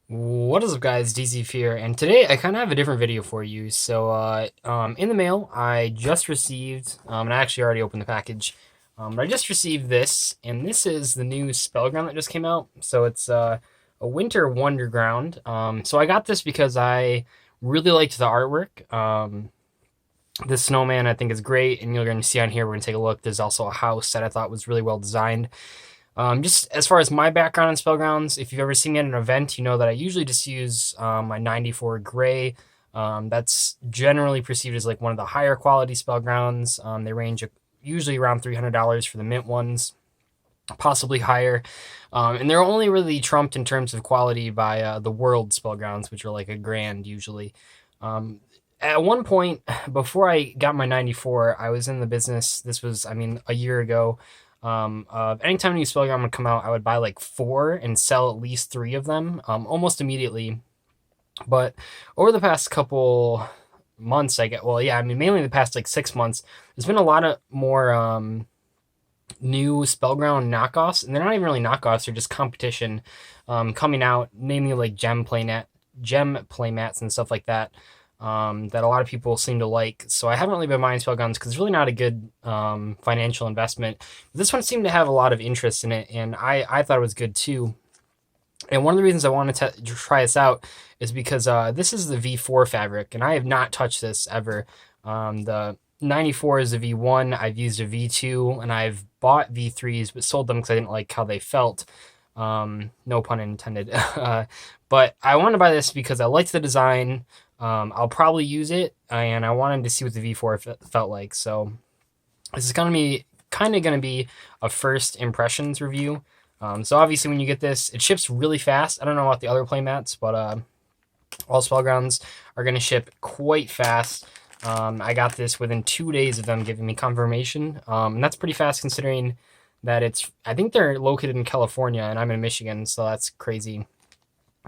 What is up, guys? DZ here, and today I kind of have a different video for you. In the mail, I just received, and I actually already opened the package, but I just received this, and this is the new Spellground that just came out. So it's a Winter Wonderground. So I got this because I really liked the artwork. This snowman I think is great, and you're going to see on here, we're going to take a look. There's also a house that I thought was really well designed. Just as far as my background in Spellgrounds, if you've ever seen me at an event, you know that I usually just use my 94 gray. That's generally perceived as like one of the higher quality Spellgrounds. They range usually around $300 for the mint ones, possibly higher. And they're only really trumped in terms of quality by the world Spellgrounds, which are like a grand usually. Um, at one point, before I got my 94, I was in the business. This was, I mean, a year ago. Anytime a new Spellground would come out, I would buy like four and sell at least three of them almost immediately. But over the past couple months, I mean, mainly the past like 6 months, there's been a lot of more new Spellground knockoffs, and they're not even really knockoffs; they're just competition coming out, namely like gem playmats and stuff like that. That a lot of people seem to like. So I haven't really been buying Spellgrounds because it's really not a good financial investment. But this one seemed to have a lot of interest in it, and I thought it was good too. And one of the reasons I wanted to try this out is because this is the V4 fabric, and I have not touched this ever. The 94 is a V1. I've used a V2, and I've bought V3s, but sold them because I didn't like how they felt. No pun intended. But I wanted to buy this because I liked the design. I'll probably use it, and I wanted to see what the V4 felt like. So this is going to be kind of going to be a first impressions review. So obviously when you get this, it ships really fast. I don't know about the other playmats, but all Spellgrounds are going to ship quite fast. I got this within 2 days of them giving me confirmation. And that's pretty fast considering that I think they're located in California and I'm in Michigan, so that's crazy.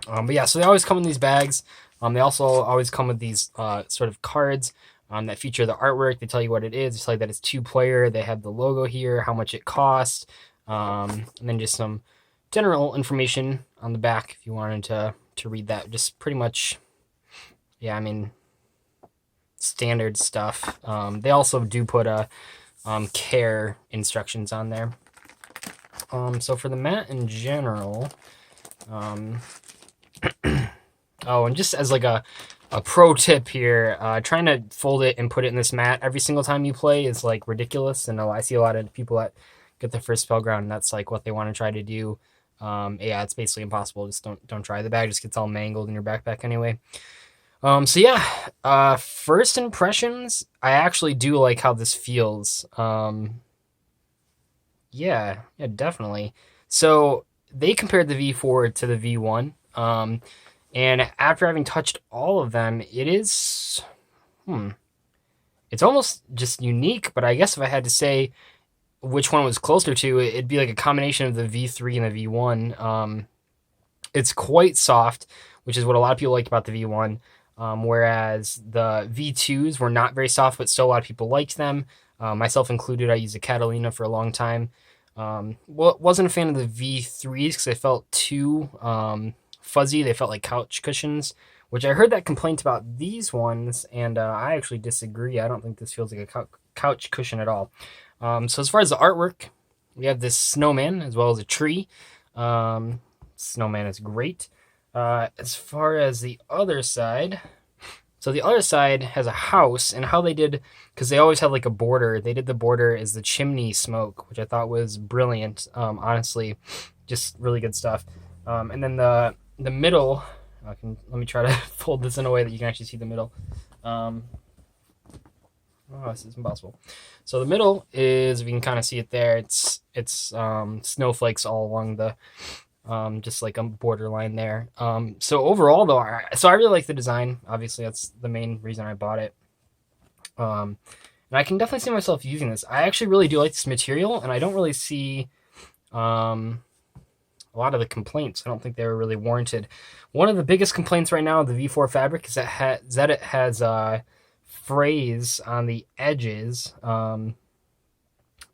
But yeah, so they always come in these bags. They also always come with these sort of cards that feature the artwork. They tell you what it is. They tell you that it's two-player. They have the logo here, how much it costs, and then just some general information on the back if you wanted to read that. Just pretty much, yeah, I mean, standard stuff. They also do put care instructions on there. So for the mat in general, um, oh, and just as like a pro tip here, trying to fold it and put it in this mat every single time you play is like ridiculous. And I see a lot of people that get their first Spellground, and that's like what they want to try to do. Yeah, it's basically impossible. Just don't try. The bag just gets all mangled in your backpack anyway. So yeah, first impressions, I actually do like how this feels. Yeah, definitely. So they compared the V4 to the V1. And after having touched all of them, it's almost just unique. But I guess if I had to say which one was closer to, it'd be like a combination of the V3 and the V1. It's quite soft, which is what a lot of people liked about the V1. Whereas the V2s were not very soft, but still a lot of people liked them. Myself included, I used a Catalina for a long time. Wasn't a fan of the V3s because they felt too fuzzy. They felt like couch cushions, which I heard that complaint about these ones, and I actually disagree. I don't think this feels like a couch cushion at all. So as far as the artwork, we have this snowman as well as a tree. Snowman is great. As far as the other side, so the other side has a house, and how they did, because they always have like a border, they did the border as the chimney smoke, which I thought was brilliant. Honestly, just really good stuff. And then the middle, let me try to fold this in a way that you can actually see the middle. Oh, this is impossible. So the middle is, if you can kind of see it there, it's snowflakes all along the just like a borderline there. So overall though, I really like the design. Obviously, that's the main reason I bought it. And I can definitely see myself using this. I actually really do like this material, and I don't really see a lot of the complaints. I don't think they were really warranted. One of the biggest complaints right now of the V4 fabric is that it has frays on the edges.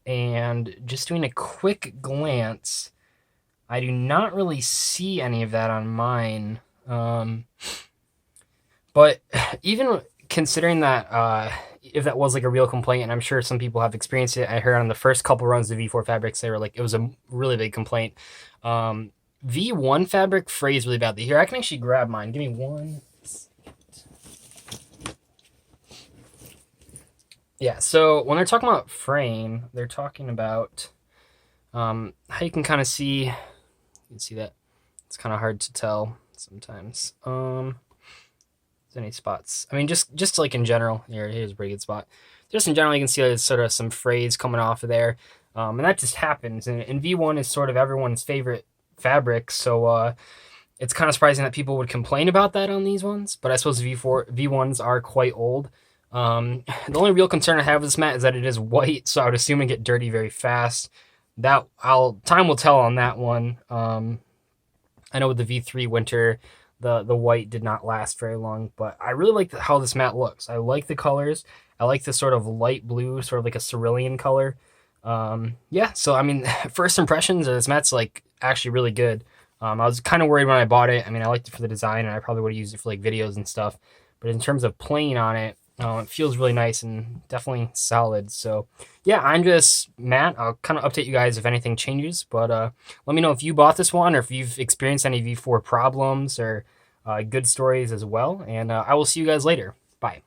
And just doing a quick glance, I do not really see any of that on mine. But even considering that, if that was like a real complaint, and I'm sure some people have experienced it, I heard on the first couple runs of V4 fabrics, they were like, it was a really big complaint. V1 fabric frays really badly. Here, I can actually grab mine. Give me one. Yeah, so when they're talking about frame, they're talking about how you can kind of see. You can see that it's kind of hard to tell sometimes. Any spots? I mean, just like in general. Here's a pretty good spot. Just in general, you can see there's sort of some frays coming off of there, and that just happens. And V1 is sort of everyone's favorite fabric, so it's kind of surprising that people would complain about that on these ones. But I suppose V1s are quite old. The only real concern I have with this mat is that it is white, so I would assume it get dirty very fast. Time will tell on that one. I know with the V3 winter, the white did not last very long, but I really like how this mat looks. I like the colors. I like the sort of light blue, sort of like a cerulean color. Yeah, so I mean, first impressions of this mat's like actually really good. I was kind of worried when I bought it. I mean, I liked it for the design, and I probably would have used it for like videos and stuff. But in terms of playing on it, it feels really nice and definitely solid. So yeah, I'm just Matt. I'll kind of update you guys if anything changes. But let me know if you bought this one or if you've experienced any V4 problems or good stories as well. And I will see you guys later. Bye.